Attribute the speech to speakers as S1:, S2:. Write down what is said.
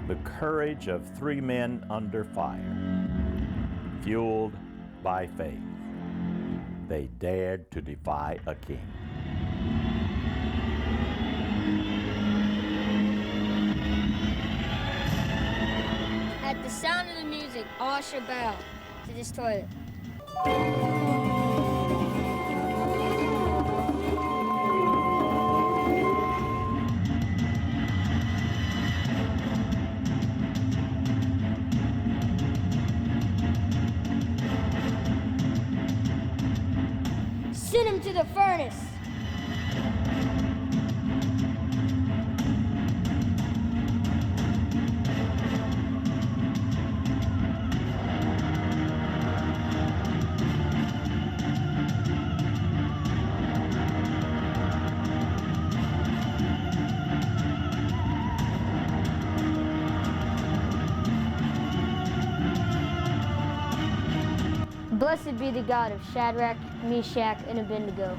S1: the courage of three men under fire. Fueled by faith, they dared to defy a king.
S2: At the sound of the music, all should bow to this toilet. Send him to the furnace. Blessed be the God of Shadrach, Meshach, and Abednego.